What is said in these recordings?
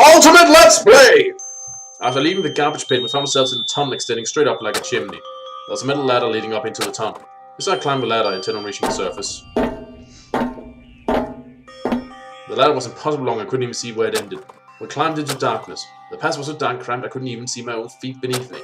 Ultimate Let's Play! After leaving the garbage pit, we found ourselves in a tunnel extending straight up like a chimney. There was a metal ladder leading up into the tunnel. We started climbing the ladder until on reaching the surface. The ladder was impossibly long, I couldn't even see where it ended. We climbed into darkness. The path was so dark and cramped I couldn't even see my own feet beneath me.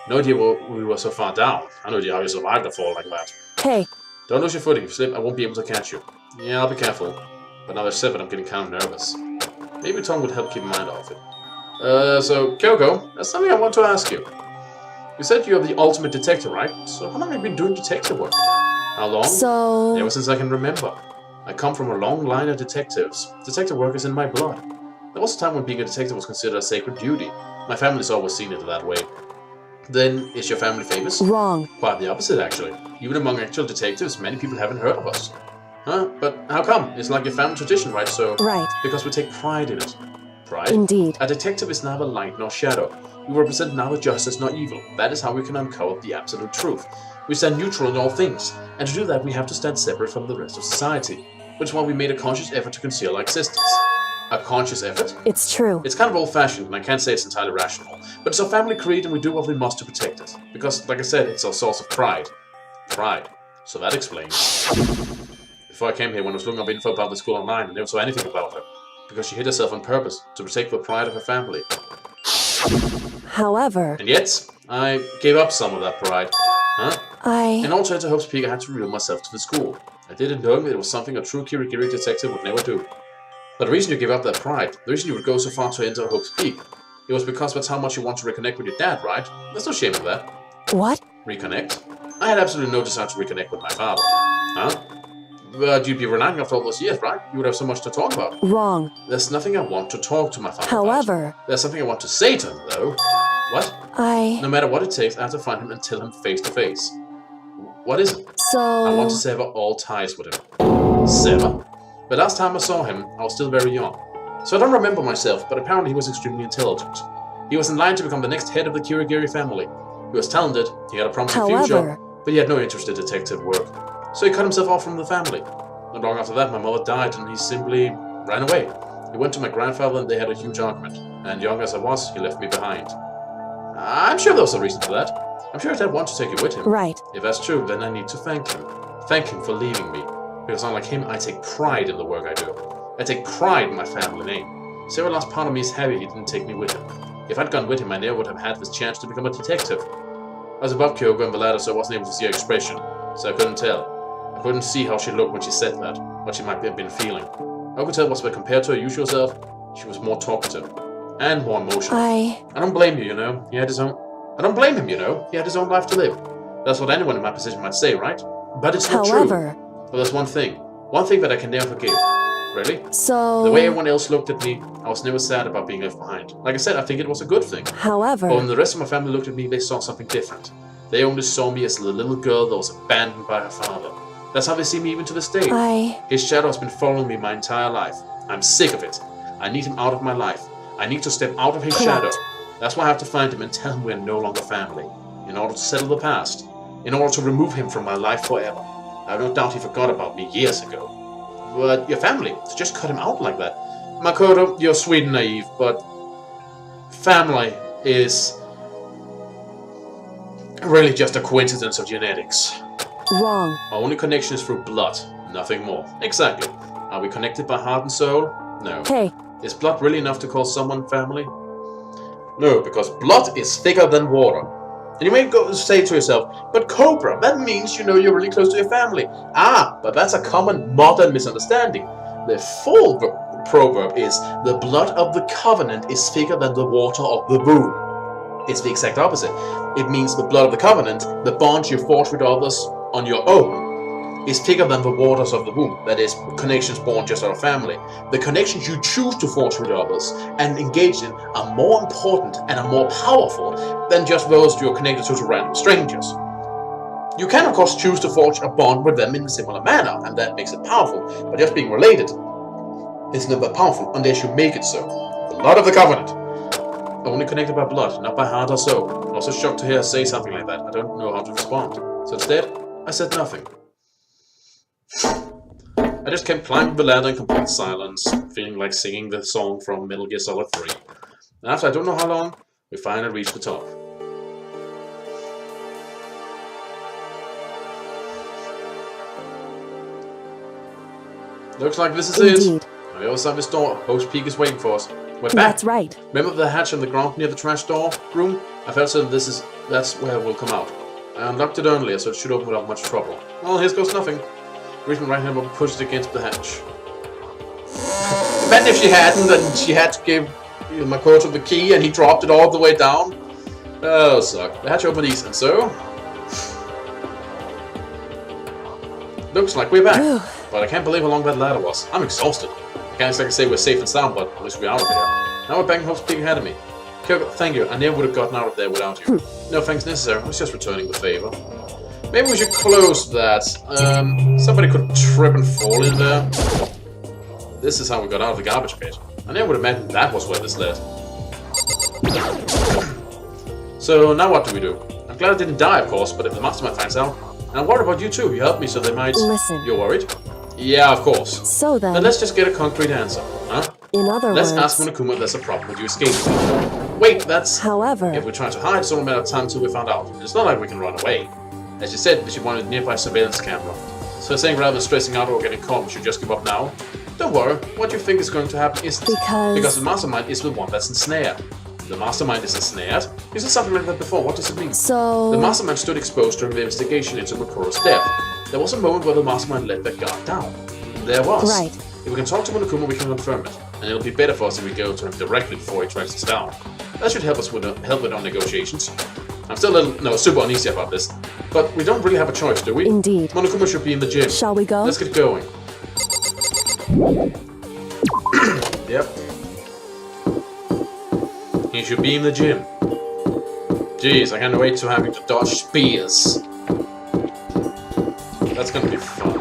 No idea we were so far down. I no idea how you survived a fall like that. Hey. Don't lose your footing. If you slip, I won't be able to catch you. Yeah, I'll be careful. But now I've said it, I'm getting kind of nervous. Maybe Tom would help keep my mind off it. So, Kyoko, there's something I want to ask you. You said you're the ultimate detective, right? So how long have you been doing detective work? How long? So... Ever since I can remember. I come from a long line of detectives. Detective work is in my blood. There was a time when being a detective was considered a sacred duty. My family's always seen it that way. Then, is your family famous? Wrong. Quite the opposite, actually. Even among actual detectives, many people haven't heard of us. Huh? But how come? It's like your family tradition, right? So... Right. Because we take pride in it. Pride? Indeed. A detective is neither light nor shadow. We represent neither justice nor evil. That is how we can uncover the absolute truth. We stand neutral in all things, and to do that we have to stand separate from the rest of society. Which is why we made a conscious effort to conceal our existence. A conscious effort? It's true. It's kind of old-fashioned, and I can't say it's entirely rational. But it's our family creed, and we do what we must to protect it. Because, like I said, it's our source of pride. Pride. So that explains. Before I came here, when I was looking up info about the school online, I never saw anything about her. Because she hid herself on purpose, to protect the pride of her family. However... And yet, I gave up some of that pride. Huh? In order to Hope's Peak, I had to reveal myself to the school. I did it knowing that it was something a true Kirigiri detective would never do. But the reason you gave up that pride, the reason you would go so far to enter Hope's Peak, it was because that's how much you want to reconnect with your dad, right? There's no shame in that. What? Reconnect? I had absolutely no desire to reconnect with my father. Huh? But you'd be reuniting after all those years, right? You would have so much to talk about. Wrong. There's nothing I want to talk to my father However... about. There's something I want to say to him, though. What? No matter what it takes, I have to find him and tell him face to face. What is it? So... I want to sever all ties with him. Sever? The last time I saw him, I was still very young. So I don't remember myself, but apparently he was extremely intelligent. He was in line to become the next head of the Kirigiri family. He was talented, he had a promising future, but he had no interest in detective work. So he cut himself off from the family. Not long after that, my mother died and he simply ran away. He went to my grandfather and they had a huge argument. And young as I was, he left me behind. I'm sure there was a reason for that. I'm sure Dad wanted to take you with him. Right. If that's true, then I need to thank him. Thank him for leaving me. Because unlike him, I take pride in the work I do. I take pride in my family name. So every last part of me is happy he didn't take me with him. If I'd gone with him, I never would have had this chance to become a detective. I was above Kyoko on the ladder, so I wasn't able to see her expression. So I couldn't tell. I couldn't see how she looked when she said that, what she might have been feeling. All I could tell was that compared to her usual self, she was more talkative. And more emotional. I don't blame you, you know. He had his own... I don't blame him, you know. He had his own life to live. That's what anyone in my position might say, right? But it's not true. Well, there's one thing. One thing that I can never forgive. Really? So... The way everyone else looked at me, I was never sad about being left behind. Like I said, I think it was a good thing. But when the rest of my family looked at me, they saw something different. They only saw me as the little girl that was abandoned by her father. That's how they see me even to this day. His shadow has been following me my entire life. I'm sick of it. I need him out of my life. I need to step out of his shadow. That's why I have to find him and tell him we're no longer family. In order to settle the past. In order to remove him from my life forever. I have no doubt he forgot about me years ago. But your family, to just cut him out like that. Makoto, you're sweet and naive, but family is really just a coincidence of genetics. Wrong. Our only connection is through blood, nothing more. Exactly. Are we connected by heart and soul? No. Hey. Is blood really enough to call someone family? No, because blood is thicker than water. And you may go say to yourself, but Cobra, that means you know you're really close to your family. Ah, but that's a common modern misunderstanding. The full proverb is, the blood of the covenant is thicker than the water of the womb. It's the exact opposite. It means the blood of the covenant, the bond you forge with others on your own, is thicker than the waters of the womb. That is, connections born just out of family. The connections you choose to forge with others and engage in are more important and are more powerful than just those you're connected to random strangers. You can, of course, choose to forge a bond with them in a similar manner, and that makes it powerful, but just being related is never powerful unless you make it so. Blood of the covenant. Only connected by blood, not by heart or soul. I'm also shocked to hear her say something like that. I don't know how to respond. So instead, I said nothing. I just kept climbing the ladder in complete silence, feeling like singing the song from Metal Gear Solid 3. And after I don't know how long, we finally reached the top. Looks like this is it. On the other side of this door, Hope's Peak is waiting for us. We're back. That's right. Remember the hatch on the ground near the trash door room? I felt certain that's where we'll come out. I unlocked it earlier, so it should open without much trouble. Well, here goes nothing. Reached my right hand and pushed it against the hatch. Imagine if she hadn't, and she had to give Makoto the key, and he dropped it all the way down. Oh, suck. The hatch opened easy, and so... Looks like we're back. But I can't believe how long that ladder was. I'm exhausted. I can't exactly say we're safe and sound, but at least we're out of here. Now we're back in Hope's Peak ahead of me. Kyoko, thank you. I never would have gotten out of there without you. No thanks necessary. I was just returning the favor. Maybe we should close that. Somebody could trip and fall in there. This is how we got out of the garbage pit. I never would have imagined that was where this led. So now what do we do? I'm glad I didn't die, of course, but if the mastermind finds out, and I'm worried about you too. You helped me, so they might... Listen. You're worried? Yeah, of course. So then let's just get a concrete answer, huh? In other words... Let's ask Monokuma if there's a problem with you escaping. Wait, that's... However... If we're trying to hide, it's only a matter of time until we found out. It's not like we can run away. As you said, she wanted a nearby surveillance camera. So saying rather than stressing out or getting caught, we should just give up now? Don't worry, what you think is going to happen isn't. Because the mastermind is the one that's ensnared. The mastermind is ensnared? You said something like that before, what does it mean? So... The mastermind stood exposed during the investigation into Makoto's death. There was a moment where the mastermind let that guard down. There was. Right. If we can talk to Monokuma, we can confirm it. And it'll be better for us if we go to him directly before he tracks us down. That should help us with our negotiations. I'm still a little, super uneasy about this. But we don't really have a choice, do we? Indeed. Monokuma should be in the gym. Shall we go? Let's get going. Yep. He should be in the gym. Jeez, I can't wait to having to dodge spears. That's gonna be fun.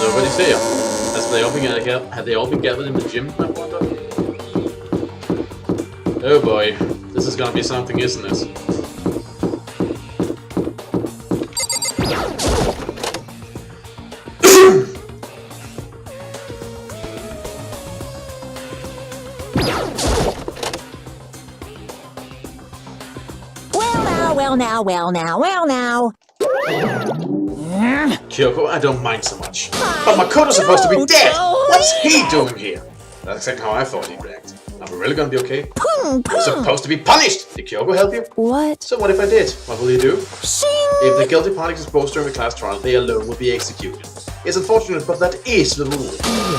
Nobody's here. Have they all been gathered in the gym, I wonder? Oh boy, this is gonna be something, isn't it? Well now. Kyoko, I don't mind so much. But Makoto's supposed to be dead! What's he doing here? That's exactly how I thought he'd react. Are we really gonna be okay? You're supposed to be punished! Did Kyoko help you? What? So what if I did? What will you do? If the guilty party is exposed during the class trial, they alone will be executed. It's unfortunate, but that is the rule.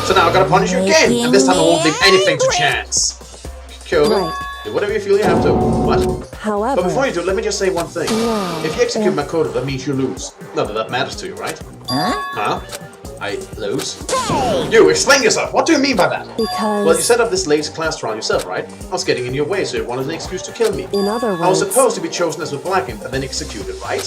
So now I gotta punish you again, and this time I won't leave anything to chance. Kyoko, do whatever you feel you have to. What? However... But before you do, let me just say one thing. No. If you execute Makoto, that means you lose. Not that that matters to you, right? Huh? I lose? You, explain yourself! What do you mean by that? Because... Well, you set up this latest class trial yourself, right? I was getting in your way, so you wanted an excuse to kill me. In other words... I was supposed to be chosen as a blackened and then executed, right?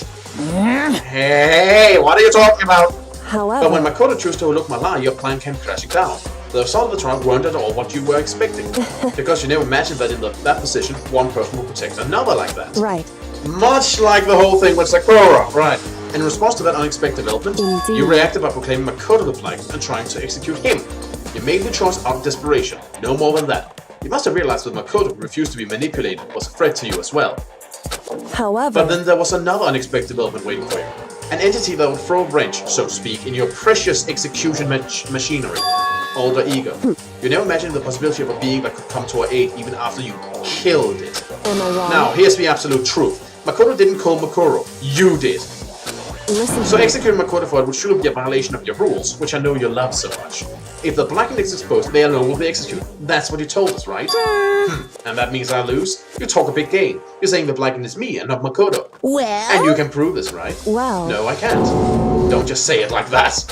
Hey, what are you talking about? However... But when Makoto chose to overlook my lie, your plan came crashing down. The result of the trial weren't at all what you were expecting. Because you never imagined that in that position, one person would protect another like that. Right. Much like the whole thing with Sakura. Right. In response to that unexpected development, Indeed. you reacted by proclaiming Makoto the blackened and trying to execute him. You made the choice out of desperation. No more than that. You must have realized that Makoto, who refused to be manipulated, was a threat to you as well. However... But then there was another unexpected development waiting for you. An entity that would throw a wrench, so to speak, in your precious execution machinery. Alter ego. You never imagined the possibility of a being that could come to our aid even after you killed it. Am I wrong? Now, here's the absolute truth. Makoto didn't kill Makuro. You did. Listen So executing Makoto for it would surely be a violation of your rules, which I know you love so much. If the blackened is exposed, they alone will be executed. That's what you told us, right? And that means I lose? You talk a big game. You're saying the blackened is me and not Makoto. Well... And you can prove this, right? Well... No, I can't. Don't just say it like that.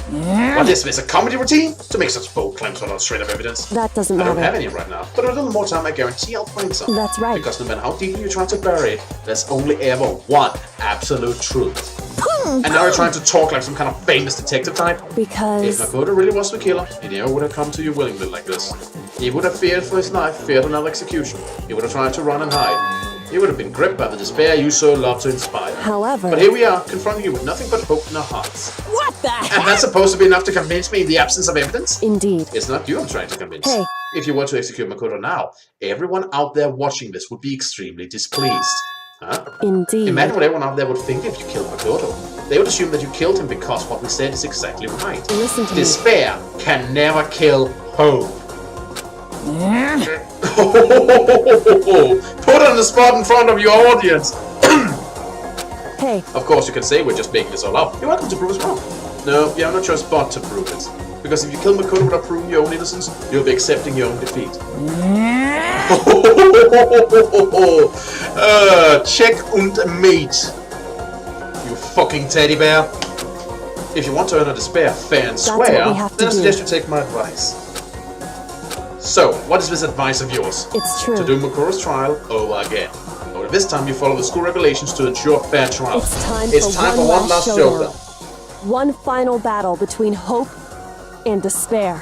What is this, a comedy routine? To make such bold claims without a shred of evidence? That doesn't I matter. don't have any right now, but with a little more time I guarantee I'll find some. That's right. Because no matter how deeply you try to bury it, there's only ever one absolute truth. And now you're trying to talk like some kind of famous detective type? Because... If Makoto really was the killer, he never would have come to you willingly like this. He would have feared for his life, feared another execution. He would have tried to run and hide. You would have been gripped by the despair you so love to inspire. However... But here we are, confronting you with nothing but hope in our hearts. What the And heck? that's supposed to be enough to convince me in the absence of evidence? Indeed. It's not you I'm trying to convince. Hey. If you were to execute Makoto now, everyone out there watching this would be extremely displeased. Huh? Indeed. Imagine what everyone out there would think if you killed Makoto. They would assume that you killed him because what we said is exactly right. Listen to me. Despair can never kill hope. Put on the spot in front of your audience. Hey, Of course, you can say we're just making this all up. You're welcome to prove us wrong. No, you have no choice but to prove it. Because if you kill Makoto without proving your own innocence, you'll be accepting your own defeat. Check und mate. You fucking teddy bear. If you want to earn a despair fair and square, what we have to then I do. suggest you take my advice. So, what is this advice of yours? it's true. To do Makoto's trial over again. Only this time you follow the school regulations to ensure a fair trial. It's time for one last showdown. One final battle between hope and despair.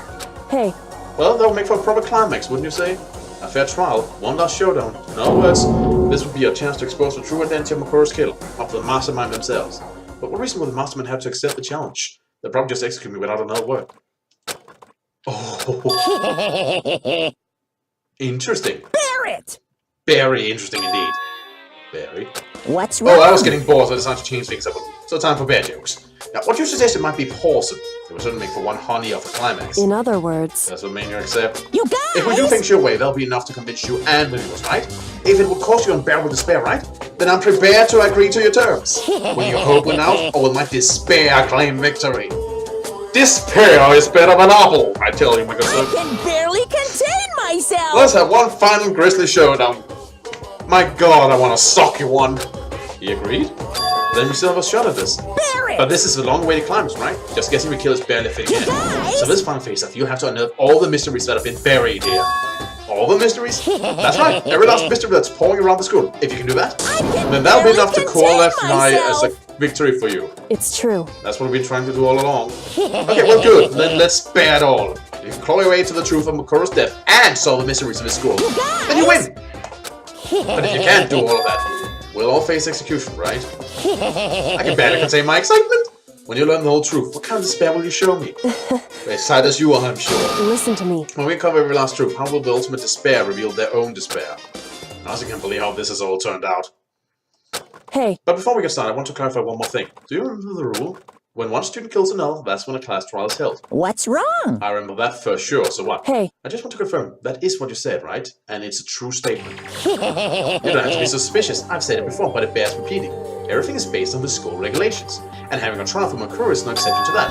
Hey, Well, that would make for a proper climax, wouldn't you say? A fair trial, one last showdown. In other words, this would be a chance to expose the true identity of Makoto's killer, up to the mastermind themselves. But what reason would the mastermind have to accept the challenge? They'll probably just execute me without another word. Oh. Interesting. Barrett! Very interesting indeed. Very. What's wrong? Oh, I was getting bored, so I decided to change things up. So time for bear jokes. Now, what you suggested might be wholesome. It would certainly make for one honey of a climax. in other words, That's what made you accept. You guys! If we do things your way, that'll be enough to convince you and Williams, right? If it will cost you unbearable despair, right? Then I'm prepared to agree to your terms. Will your hope win out, or will my despair claim victory? Despair is better than apple, I tell you, my good I sir. can barely contain myself! Let's have one final grisly showdown. My god, I want to sock you one. He agreed? Then we still have a shot at this. Barrett! But this is the long-awaited climax, right? Just guessing we kill is barely fitting in. guys! So this final face-off, you'll have to unearth all the mysteries that have been buried here. All the mysteries? That's right, every last mystery that's pouring around the school. If you can do that, then that'll be enough to qualify as a victory for you. it's true. That's what we've been trying to do all along. Okay, well good, then let's spare it all. You can claw your way to the truth of Makoto's death and solve the mysteries of his school. Then you win! But if you can't do all of that, we'll all face execution, right? I can barely contain my excitement! When you learn the whole truth, what kind of despair will you show me? Excited as you are, I'm sure. Listen to me. When we cover every last truth, how will the ultimate despair reveal their own despair? I honestly can't believe how this has all turned out. Hey, But before we get started, I want to clarify one more thing. Do you remember the rule? When one student kills another, that's when a class trial is held. What's wrong? I remember that for sure, so what? hey, I just want to confirm, that is what you said, right? And it's a true statement. You don't have to be suspicious, I've said it before, but it bears repeating. Everything is based on the school regulations, and having a trial for Makura is no exception to that.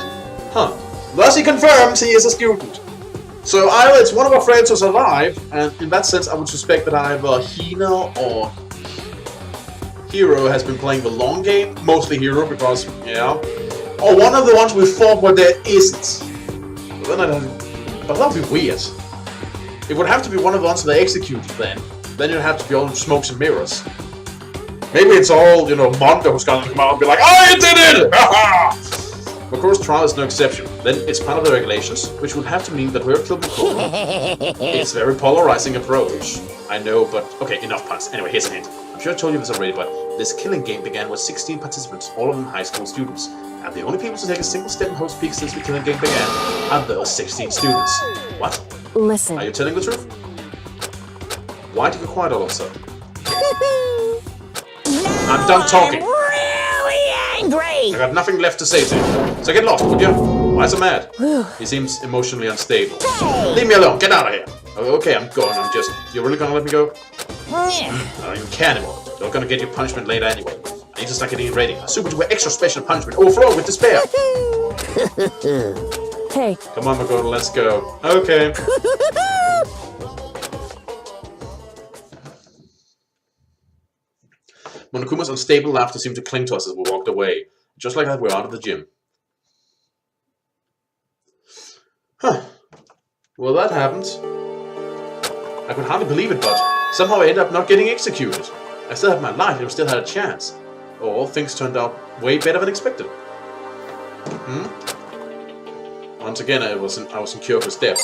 Huh. Thus he confirms he is a student. So either it's one of our friends who's alive, and in that sense I would suspect that either Hina or Hero has been playing the long game, mostly Hero because, yeah, or one of the ones we fought where there isn't. But that would be weird. It would have to be one of the ones they executed then. Then it'd have to be all smokes and mirrors. Maybe it's all, you know, Mondo who's gonna come out and be like, I did it! Haha! Makoto's trial is no exception. Then it's part of the regulations, which would have to mean that whoever killed Makoro. It's a very polarizing approach. I know, but okay, enough puns. Anyway, here's a hint. I'm sure I told you this already, but this killing game began with 16 participants, all of them high school students. And the only people to take a single step in host peak since the killing game began are those 16 students. What? listen. Are you telling the truth? Why did you quiet all of a sudden? I'm done talking. Really angry! I got nothing left to say to you. So get lost, would you? Why so mad? Whew. He seems emotionally unstable. Leave me alone. Get out of here. Oh, okay, I'm going. You're really gonna let me go? I don't even care anymore. You're gonna get your punishment later anyway. I need to start getting ready. A super duper extra special punishment. Overflow with despair. Hey, Come on, Makoto, let's go. Okay. Monokuma's unstable laughter seemed to cling to us as we walked away. Just like that, we're out of the gym. Huh. Well, that happened. I could hardly believe it, but somehow I ended up not getting executed. I still had my life and still had a chance. All things turned out way better than expected. Once again, I was in Kyoko's debt.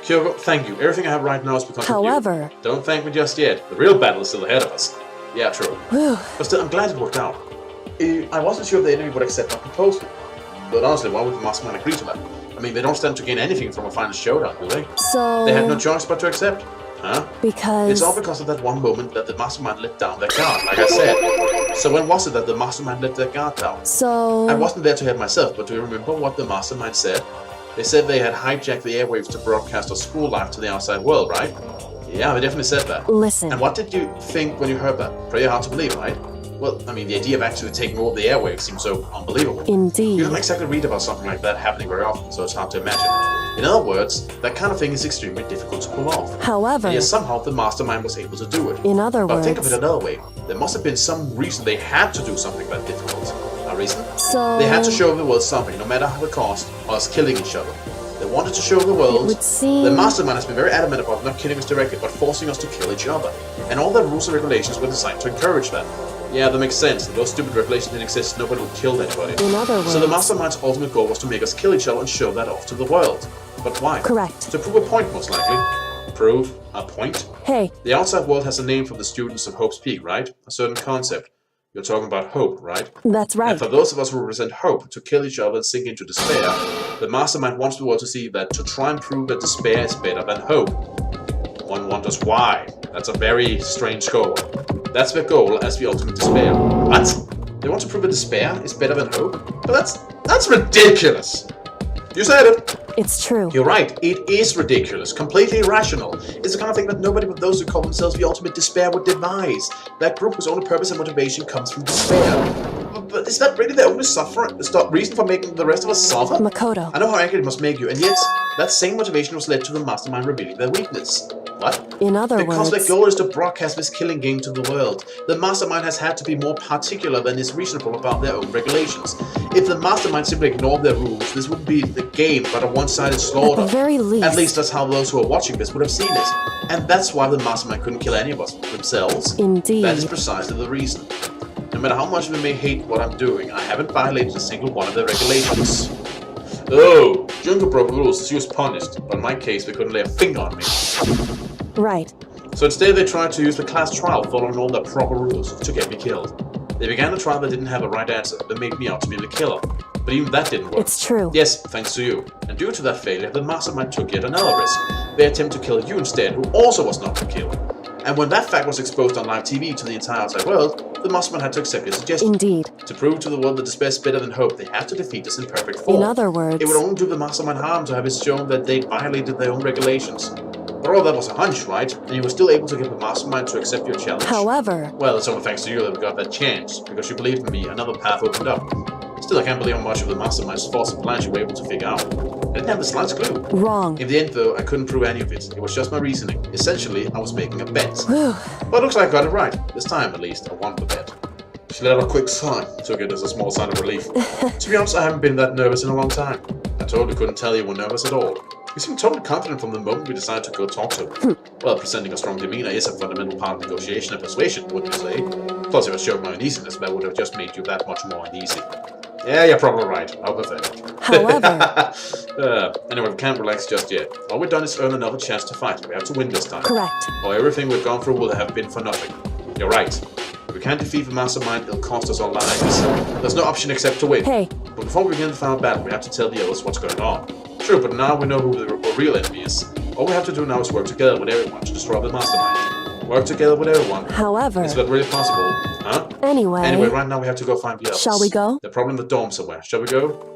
Kyoko, thank you. Everything I have right now is because However... of you. Don't thank me just yet. The real battle is still ahead of us. Yeah, true. But still, I'm glad it worked out. I wasn't sure if the enemy would accept my proposal. But honestly, why would the mastermind agree to that? I mean, they don't stand to gain anything from a final showdown, do they? So... They had no choice but to accept. Huh? Because... It's all because of that one moment that the mastermind let down their guard, like I said. So when was it that the mastermind let their guard down? So... I wasn't there to hear myself, but do you remember what the mastermind said? They said they had hijacked the airwaves to broadcast our school life to the outside world, right? Yeah, they definitely said that. Listen. And what did you think when you heard that? Pretty hard to believe, right? Well, I mean, the idea of actually taking over the airwaves seems so unbelievable. Indeed. You don't exactly read about something like that happening very often, so it's hard to imagine. In other words, that kind of thing is extremely difficult to pull off. However... And yet somehow the mastermind was able to do it. In other But words... think of it another way. There must have been some reason they had to do something that difficult. A reason? So... They had to show the world something, no matter how it cost, us killing each other. They wanted to show the world. It would seem... The mastermind has been very adamant about not killing us directly, but forcing us to kill each other. And all the rules and regulations were designed to encourage that. Yeah, that makes sense. If those stupid regulations didn't exist, nobody would kill anybody. In other words... So the mastermind's ultimate goal was to make us kill each other and show that off to the world. But why? Correct. To prove a point, most likely. Prove a point? Hey. The outside world has a name for the students of Hope's Peak, right? A certain concept. You're talking about hope, right? That's right. And for those of us who represent hope, to kill each other and sink into despair, the mastermind wants the world to see that to try and prove that despair is better than hope. One wonders why. That's a very strange goal. That's their goal as the ultimate despair. What? They want to prove that despair is better than hope? But that's ridiculous! You said it! It's true. You're right, it is ridiculous, completely irrational. It's the kind of thing that nobody but those who call themselves the ultimate despair would devise. That group whose only purpose and motivation comes from despair. But is that really the only reason for making the rest of us suffer? Makoto. I know how angry it must make you, and yet, that same motivation was led to the mastermind revealing their weakness. What? In other Because words... their goal is to broadcast this killing game to the world. The mastermind has had to be more particular than is reasonable about their own regulations. If the mastermind simply ignored their rules, this wouldn't be the game but a one-sided slaughter. At the very least... At least that's how those who are watching this would have seen it. And that's why the mastermind couldn't kill any of us themselves. Indeed. That is precisely the reason. No matter how much they may hate what I'm doing, I haven't violated a single one of their regulations. Oh, Junko broke rules, so she was punished. But in my case, they couldn't lay a finger on me. Right. So instead they tried to use the class trial following all the proper rules to get me killed. They began a trial that didn't have a right answer, that made me out to be the killer. But even that didn't work. It's true. Yes, thanks to you. And due to that failure, the mastermind took yet another risk. They attempted to kill you instead, who also was not the killer. And when that fact was exposed on live TV to the entire outside world, the mastermind had to accept your suggestion. Indeed. To prove to the world that despair is better than hope, they had to defeat us in perfect form. In other words... It would only do the mastermind harm to have it shown that they'd violated their own regulations. But all that was a hunch, right? And you were still able to get the mastermind to accept your challenge. However... Well, it's only thanks to you that we got that chance, because you believed in me, another path opened up. Still, I can't believe how much of the mastermind's thoughts and plans you were able to figure out. I didn't have the slightest clue. Wrong. In the end, though, I couldn't prove any of it. It was just my reasoning. Essentially, I was making a bet. Whew. But it looks like I got it right. This time, at least, I won the bet. She let out a quick sigh, took it as a small sign of relief. To be honest, I haven't been that nervous in a long time. I totally couldn't tell you were nervous at all. You seemed totally confident from the moment we decided to go talk to her. Well, presenting a strong demeanor is a fundamental part of negotiation and persuasion, wouldn't you say? Plus, if I showed my uneasiness, that would have just made you that much more uneasy. Yeah, you're probably right. How pathetic. However... Anyway, we can't relax just yet. All we've done is earn another chance to fight. We have to win this time. Correct. Or everything we've gone through will have been for nothing. You're right. If we can't defeat the mastermind, it'll cost us our lives. There's no option except to win. Hey. But before we begin the final battle, we have to tell the others what's going on. True, but now we know who the real enemy is. All we have to do now is work together with everyone to destroy the mastermind. Work together with everyone. However... Is that really possible? Huh? Anyway, right now we have to go find the others. Shall we go? They're probably in the dorm somewhere. Shall we go?